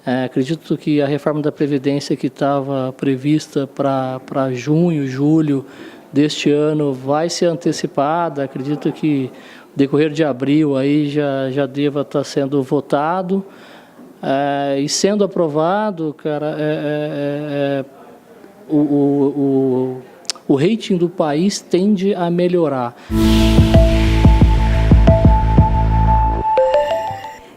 Acredito que a reforma da Previdência que estava prevista para junho, julho deste ano vai ser antecipada. Acredito que no decorrer de abril aí já deva estar sendo votado. E sendo aprovado, cara, o rating do país tende a melhorar.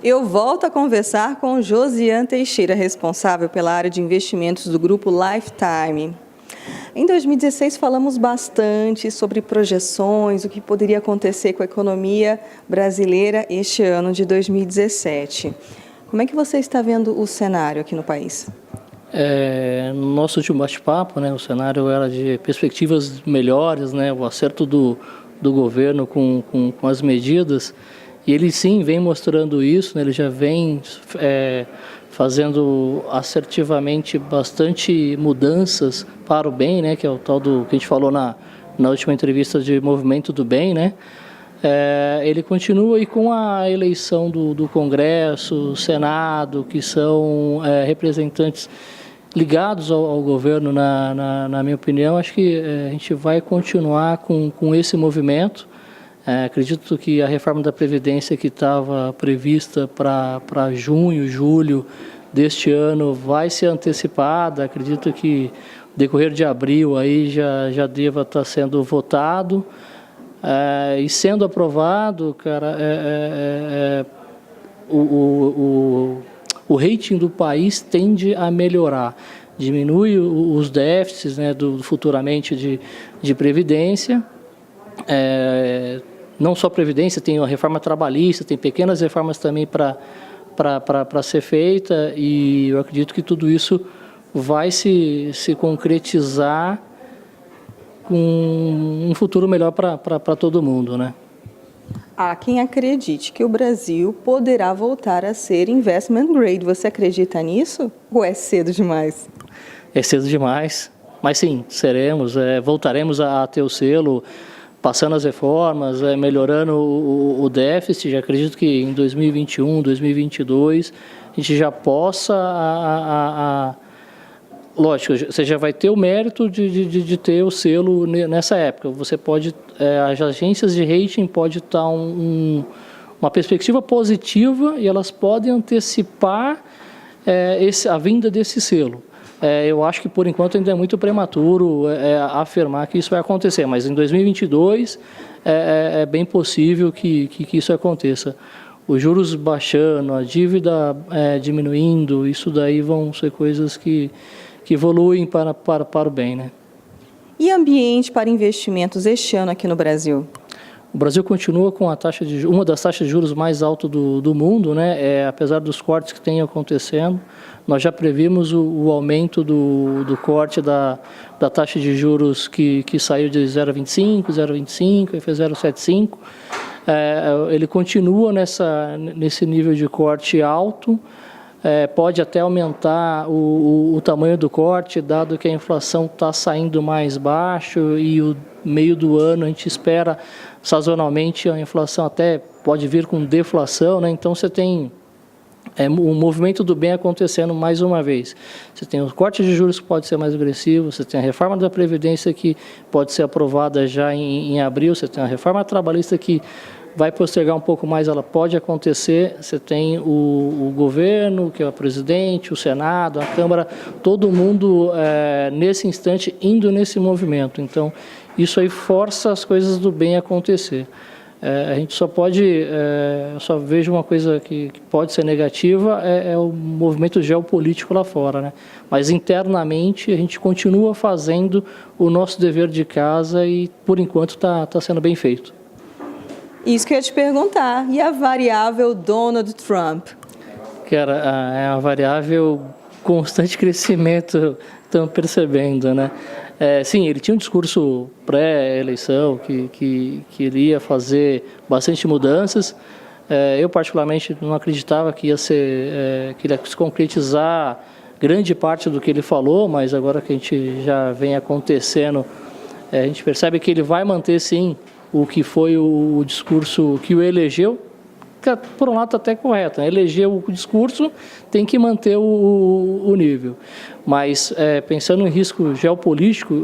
Eu volto a conversar com Josiane Teixeira, responsável pela área de investimentos do grupo Lifetime. Em 2016, falamos bastante sobre projeções, o que poderia acontecer com a economia brasileira este ano de 2017. Como é que você está vendo o cenário aqui no país? No nosso último bate-papo, o cenário era de perspectivas melhores, o acerto do governo com as medidas. E ele sim vem mostrando isso, ele já vem fazendo assertivamente bastante mudanças para o bem, que é o tal do que a gente falou na última entrevista de movimento do bem, ele continua aí com a eleição do Congresso, Senado, que são representantes ligados ao governo, na minha opinião. Acho que a gente vai continuar com esse movimento. Acredito que a reforma da Previdência que estava prevista para junho, julho deste ano vai ser antecipada. Acredito que no decorrer de abril aí já deva estar sendo votado. E sendo aprovado, cara, o rating do país tende a melhorar. Diminui os déficits futuramente de Previdência. Não só Previdência, tem a reforma trabalhista, tem pequenas reformas também para ser feita, e eu acredito que tudo isso vai se concretizar com um futuro melhor para todo mundo, Há quem acredite que o Brasil poderá voltar a ser investment grade. Você acredita nisso? Ou é cedo demais? É cedo demais, mas sim, voltaremos a ter o selo, passando as reformas, melhorando o déficit. Já acredito que em 2021, 2022, a gente já possa... Lógico, você já vai ter o mérito de ter o selo nessa época. Você pode... as agências de rating podem estar uma perspectiva positiva e elas podem antecipar a vinda desse selo. Eu acho que, por enquanto, ainda é muito prematuro afirmar que isso vai acontecer, mas em 2022 é bem possível que isso aconteça. Os juros baixando, a dívida diminuindo, isso daí vão ser coisas que evoluem para o bem, E ambiente para investimentos este ano aqui no Brasil? O Brasil continua com uma das taxas de juros mais altas do mundo, apesar dos cortes que têm acontecendo. Nós já previmos o aumento do corte da taxa de juros que saiu de 0,25, 0,25 e fez 0,75. Ele continua nesse nível de corte alto. Pode até aumentar o tamanho do corte, dado que a inflação está saindo mais baixo e o meio do ano a gente espera sazonalmente a inflação até pode vir com deflação, então você tem o movimento do bem acontecendo mais uma vez. Você tem os cortes de juros que pode ser mais agressivo, você tem a reforma da Previdência que pode ser aprovada já em abril, você tem a reforma trabalhista que vai postergar um pouco mais, ela pode acontecer. Você tem o governo, que é o presidente, o Senado, a Câmara, todo mundo nesse instante indo nesse movimento. Então, isso aí força as coisas do bem acontecer. A gente só só vejo uma coisa que pode ser negativa, é o movimento geopolítico lá fora, Mas internamente a gente continua fazendo o nosso dever de casa e, por enquanto, está sendo bem feito. Isso que eu ia te perguntar. E a variável Donald Trump? Cara, é uma variável constante crescimento, estamos percebendo, sim, ele tinha um discurso pré-eleição que iria fazer bastante mudanças. Eu, particularmente, não acreditava que ia que ele ia se concretizar grande parte do que ele falou, mas agora que a gente já vem acontecendo, a gente percebe que ele vai manter, sim, o que foi o discurso que o elegeu. política, por um lado, está até correta, né? Eleger o discurso, tem que manter o nível. Mas, pensando em risco geopolítico,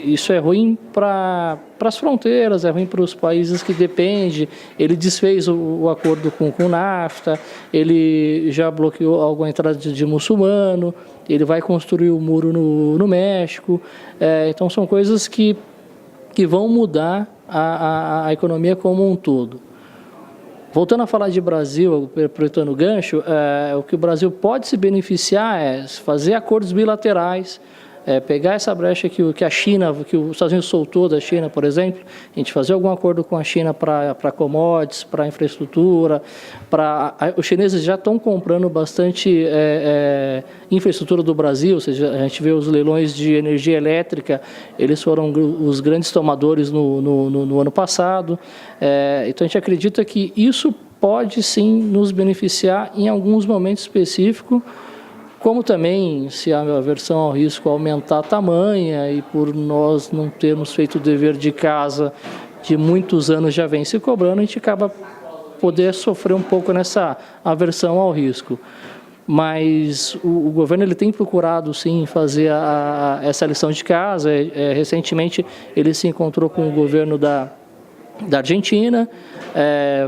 isso é ruim para as fronteiras, é ruim para os países que dependem. Ele desfez o acordo com o NAFTA, ele já bloqueou alguma entrada de muçulmano, ele vai construir o muro no México. Então, são coisas que vão mudar a economia como um todo. Voltando a falar de Brasil, aproveitando o gancho, o que o Brasil pode se beneficiar é fazer acordos bilaterais, pegar essa brecha que a China, que os Estados Unidos soltou da China, por exemplo, a gente fazer algum acordo com a China para commodities, para infraestrutura, os chineses já estão comprando bastante infraestrutura do Brasil, ou seja, a gente vê os leilões de energia elétrica, eles foram os grandes tomadores no ano passado, então a gente acredita que isso pode sim nos beneficiar em alguns momentos específicos, como também, se a aversão ao risco aumentar a tamanha e por nós não termos feito o dever de casa de muitos anos já vem se cobrando, a gente acaba poder sofrer um pouco nessa aversão ao risco. Mas o governo ele tem procurado, sim, fazer essa lição de casa. Recentemente, ele se encontrou com o governo da Argentina,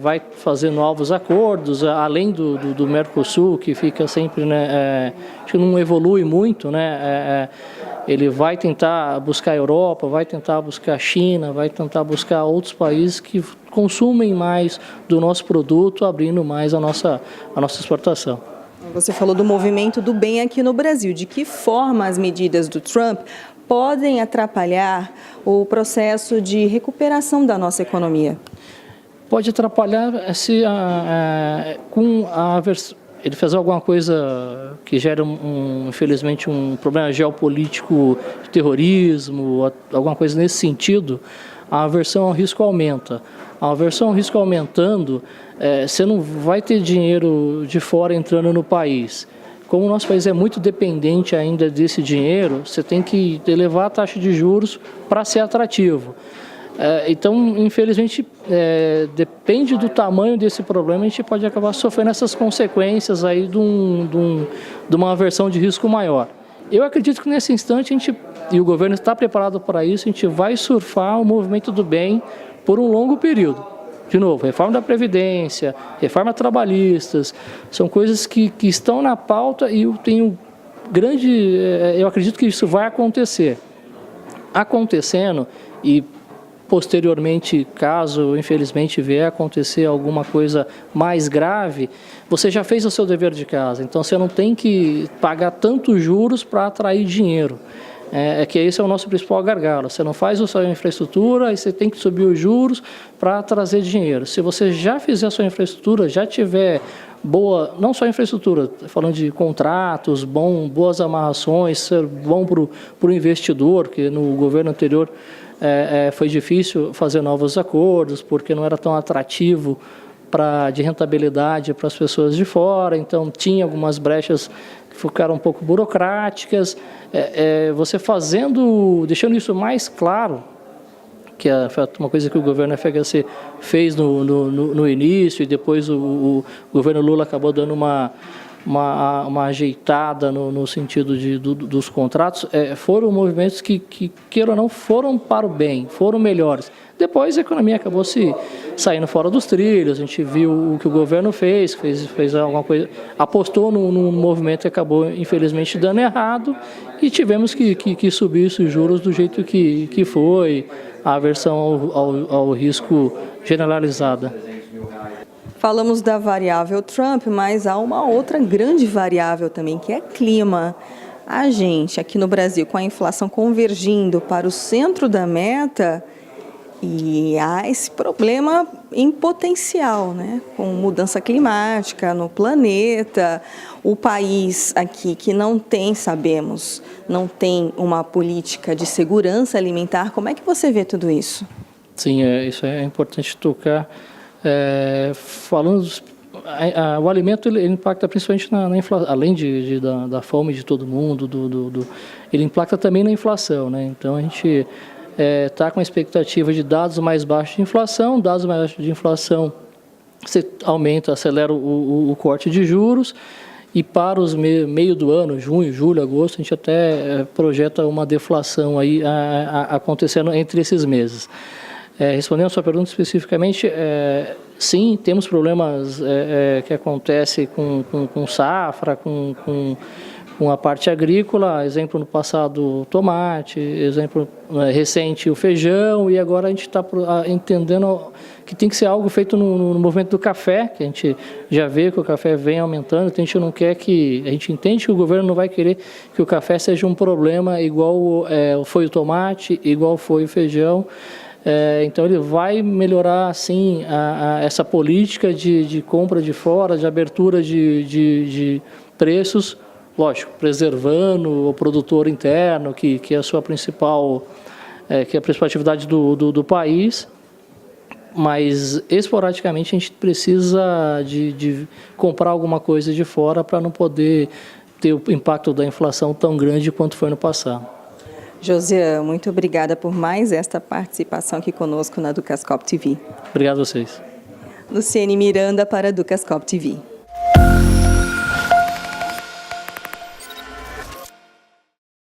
vai fazer novos acordos, além do Mercosul, que fica sempre, né, acho que não evolui muito, né, ele vai tentar buscar a Europa, vai tentar buscar a China, vai tentar buscar outros países que consumem mais do nosso produto, abrindo mais a nossa exportação. Você falou do movimento do bem aqui no Brasil. De que forma as medidas do Trump podem atrapalhar o processo de recuperação da nossa economia? Pode atrapalhar com a aversão. Ele fez alguma coisa que gera, infelizmente, um problema geopolítico de terrorismo, alguma coisa nesse sentido, a aversão ao risco aumenta. A aversão ao risco aumentando, você não vai ter dinheiro de fora entrando no país. Como o nosso país é muito dependente ainda desse dinheiro, você tem que elevar a taxa de juros para ser atrativo. Então, infelizmente, depende do tamanho desse problema, a gente pode acabar sofrendo essas consequências aí de uma aversão de risco maior. Eu acredito que nesse instante, e o governo está preparado para isso, a gente vai surfar o movimento do bem por um longo período. De novo, reforma da Previdência, reforma trabalhistas, são coisas que estão na pauta e eu acredito que isso vai acontecer. Acontecendo e posteriormente, caso infelizmente vier a acontecer alguma coisa mais grave, você já fez o seu dever de casa, então você não tem que pagar tantos juros para atrair dinheiro. Que esse é o nosso principal gargalo. Você não faz a sua infraestrutura e você tem que subir os juros para trazer dinheiro. Se você já fizer a sua infraestrutura, já tiver boa, não só infraestrutura, falando de contratos, boas amarrações, ser bom para o investidor, que no governo anterior foi difícil fazer novos acordos, porque não era tão atrativo de rentabilidade para as pessoas de fora, então tinha algumas brechas que ficaram um pouco burocráticas. Você deixando isso mais claro, que foi uma coisa que o governo FHC fez no início, e depois o governo Lula acabou dando uma ajeitada no sentido dos contratos, foram movimentos que, queira ou não, foram para o bem, foram melhores. Depois a economia acabou saindo fora dos trilhos, a gente viu o que o governo fez alguma coisa, apostou num movimento que acabou, infelizmente, dando errado, e tivemos que subir esses juros do jeito que foi, a aversão ao risco generalizada. Falamos da variável Trump, mas há uma outra grande variável também, que é clima. A gente, aqui no Brasil, com a inflação convergindo para o centro da meta, e há esse problema em potencial, né? Com mudança climática no planeta, o país aqui que não tem uma política de segurança alimentar. Como é que você vê tudo isso? Sim, isso é importante tocar. O alimento ele impacta principalmente na inflação, além da fome de todo mundo, ele impacta também na inflação, né? Então a gente está com a expectativa de dados mais baixos de inflação, dados mais baixos de inflação você acelera o corte de juros, e para os meio do ano, junho, julho, agosto, a gente até projeta uma deflação aí acontecendo entre esses meses. Respondendo a sua pergunta especificamente, sim, temos problemas que acontecem com safra, com a parte agrícola, exemplo no passado tomate, exemplo recente o feijão, e agora a gente está entendendo que tem que ser algo feito no movimento do café, que a gente já vê que o café vem aumentando, então a gente não quer a gente entende que o governo não vai querer que o café seja um problema igual foi o tomate, igual foi o feijão. Então ele vai melhorar sim essa política de compra de fora, de abertura de preços, lógico, preservando o produtor interno, que é a sua principal, que é a principal atividade do país, mas esporadicamente a gente precisa de comprar alguma coisa de fora para não poder ter o impacto da inflação tão grande quanto foi no passado. Josian, muito obrigada por mais esta participação aqui conosco na Ducascope TV. Obrigado a vocês. Luciene Miranda para a Ducascope TV.